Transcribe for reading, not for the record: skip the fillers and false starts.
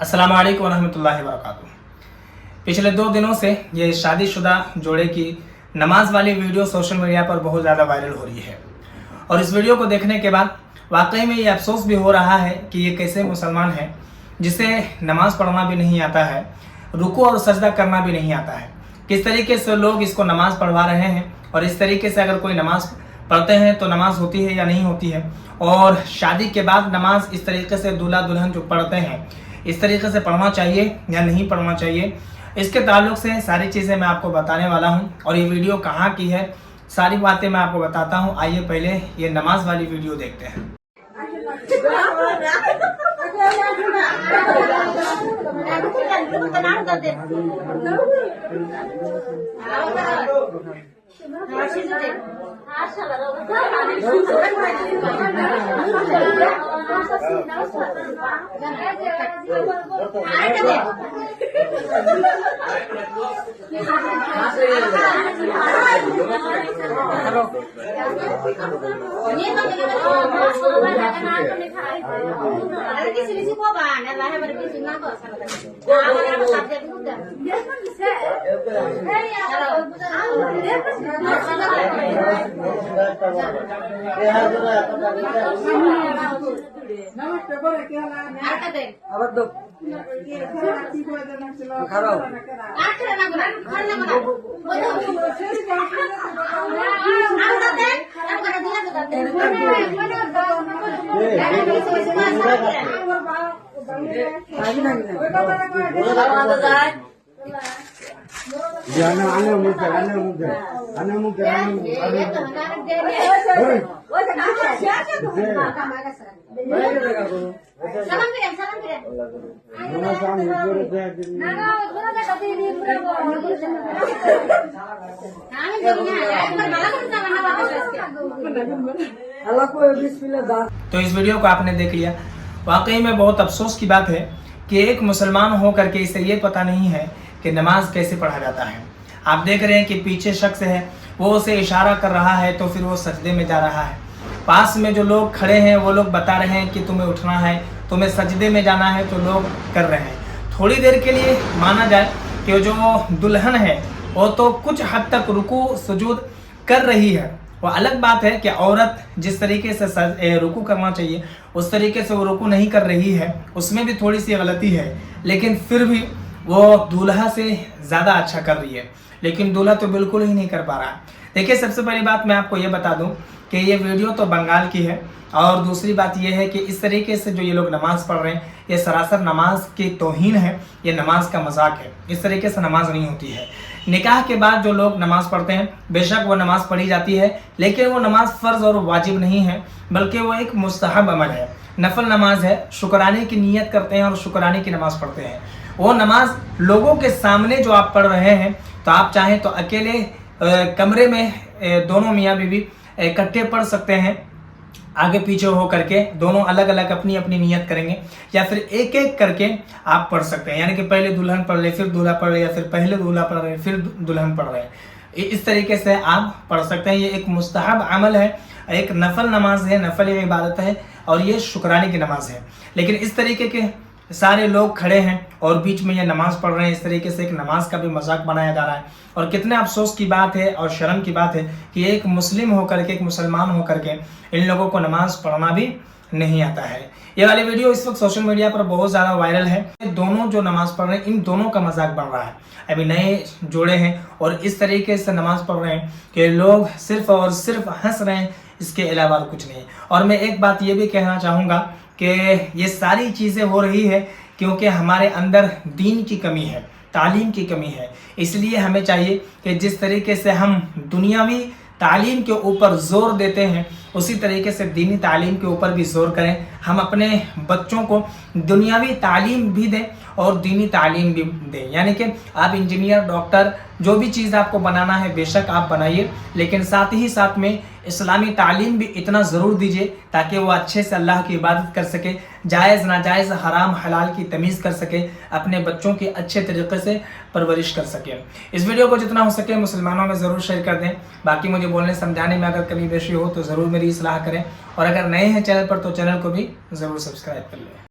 अस्सलाम वालेकुम रहमतुल्लाहि व बरकातुहू। पिछले 2 दिनों से ये शादीशुदा जोड़े की नमाज वाली वीडियो सोशल मीडिया पर बहुत ज़्यादा वायरल हो रही है और इस वीडियो को देखने के बाद वाकई में ये अफसोस भी हो रहा है कि ये कैसे मुसलमान है जिसे नमाज पढ़ना भी नहीं आता है, रुकू और सजदा करना भी नहीं आता है। किस तरीके से लोग इसको नमाज पढ़वा रहे हैं और इस तरीके से अगर कोई नमाज पढ़ते हैं तो नमाज होती है या नहीं होती है, और शादी के बाद नमाज इस तरीके से दूल्हा दुल्हन जो पढ़ते हैं इस तरीके से पढ़ना चाहिए या नहीं पढ़ना चाहिए, इसके ताल्लुक से सारी चीज़ें मैं आपको बताने वाला हूं। और ये वीडियो कहाँ की है सारी बातें मैं आपको बताता हूं। आइए पहले ये नमाज वाली वीडियो देखते हैं। तो इस वीडियो को आपने देख लिया। वाकई में बहुत अफसोस की बात है कि एक मुसलमान हो करके इसे ये पता नहीं है कि नमाज कैसे पढ़ा जाता है। आप देख रहे हैं कि पीछे शख्स है वो उसे इशारा कर रहा है तो फिर वो सजदे में जा रहा है। पास में जो लोग खड़े हैं वो लोग बता रहे हैं कि तुम्हें उठना है, तुम्हें सजदे में जाना है, तो लोग कर रहे हैं। थोड़ी देर के लिए माना जाए कि जो दुल्हन है वो तो कुछ हद तक रुकू सुजूद कर रही है, वो अलग बात है कि औरत जिस तरीके से रुकू करना चाहिए उस तरीके से वो रुकू नहीं कर रही है, उसमें भी थोड़ी सी गलती है, लेकिन फिर भी वो दूल्हा से ज़्यादा अच्छा कर रही है, लेकिन दूल्हा तो बिल्कुल ही नहीं कर पा रहा। देखिए, सबसे पहली बात मैं आपको ये बता दूं कि ये वीडियो तो बंगाल की है, और दूसरी बात ये है कि इस तरीके से जो ये लोग नमाज पढ़ रहे हैं ये सरासर नमाज की तौहीन है, ये नमाज का मजाक है। इस तरीके से नमाज नहीं होती है। निकाह के बाद जो लोग नमाज पढ़ते हैं बेशक वो नमाज पढ़ी जाती है, लेकिन वो नमाज फ़र्ज और वाजिब नहीं है, बल्कि वो एक मुस्तहब अमल है, नफल नमाज है। शुक्राने की नीयत करते हैं और शुक्राने की नमाज पढ़ते हैं। वो नमाज लोगों के सामने जो आप पढ़ रहे हैं, तो आप चाहें तो अकेले कमरे में दोनों मियाँ बीवी इकट्ठे पढ़ सकते हैं, आगे पीछे हो करके दोनों अलग अलग अपनी अपनी नियत करेंगे, या फिर एक एक करके आप पढ़ सकते हैं, यानी कि पहले दुल्हन पढ़ ले फिर दूल्हा पढ़ ले, या फिर पहले दूल्हा पढ़ रहे फिर दुल्हन पढ़ रहे। इस तरीके से आप पढ़ सकते हैं। ये एक मुस्तहब अमल है, एक नफल नमाज है, नफल इबादत है, और ये शुक्राने की नमाज है। लेकिन इस तरीके के सारे लोग खड़े हैं और बीच में ये नमाज पढ़ रहे हैं, इस तरीके से एक नमाज का भी मजाक बनाया जा रहा है। और कितने अफसोस की बात है और शर्म की बात है कि एक मुस्लिम होकर के, एक मुसलमान होकर के इन लोगों को नमाज पढ़ना भी नहीं आता है। ये वाली वीडियो इस वक्त सोशल मीडिया पर बहुत ज़्यादा वायरल है। दोनों जो नमाज पढ़ रहे हैं इन दोनों का मजाक बन रहा है। अभी नए जोड़े हैं और इस तरीके से नमाज पढ़ रहे हैं कि लोग सिर्फ और सिर्फ हंस रहे हैं, इसके अलावा कुछ नहीं। और मैं एक बात ये भी कहना चाहूँगा कि ये सारी चीज़ें हो रही है क्योंकि हमारे अंदर दीन की कमी है, तालीम की कमी है। इसलिए हमें चाहिए कि जिस तरीके से हम दुनियावी तालीम के ऊपर ज़ोर देते हैं उसी तरीके से दीनी तालीम के ऊपर भी ज़ोर करें। हम अपने बच्चों को दुनियावी तालीम भी दें اور دینی تعلیم بھی دیں. یعنی کہ آپ انجینئر، ڈاکٹر، جو بھی چیز آپ کو بنانا ہے بے شک آپ بنائیے، لیکن ساتھ ہی ساتھ میں اسلامی تعلیم بھی اتنا ضرور دیجیے تاکہ وہ اچھے سے اللہ کی عبادت کر سکے، جائز ناجائز حرام حلال کی تمیز کر سکے، اپنے بچوں کی اچھے طریقے سے پرورش کر سکے. اس ویڈیو کو جتنا ہو سکے مسلمانوں میں ضرور شیئر کر دیں. باقی مجھے بولنے سمجھانے میں اگر کمی بیشی ہو تو ضرور میری اصلاح کریں، اور اگر نئے ہیں چینل پر تو چینل کو بھی ضرور سبسکرائب کر لیں.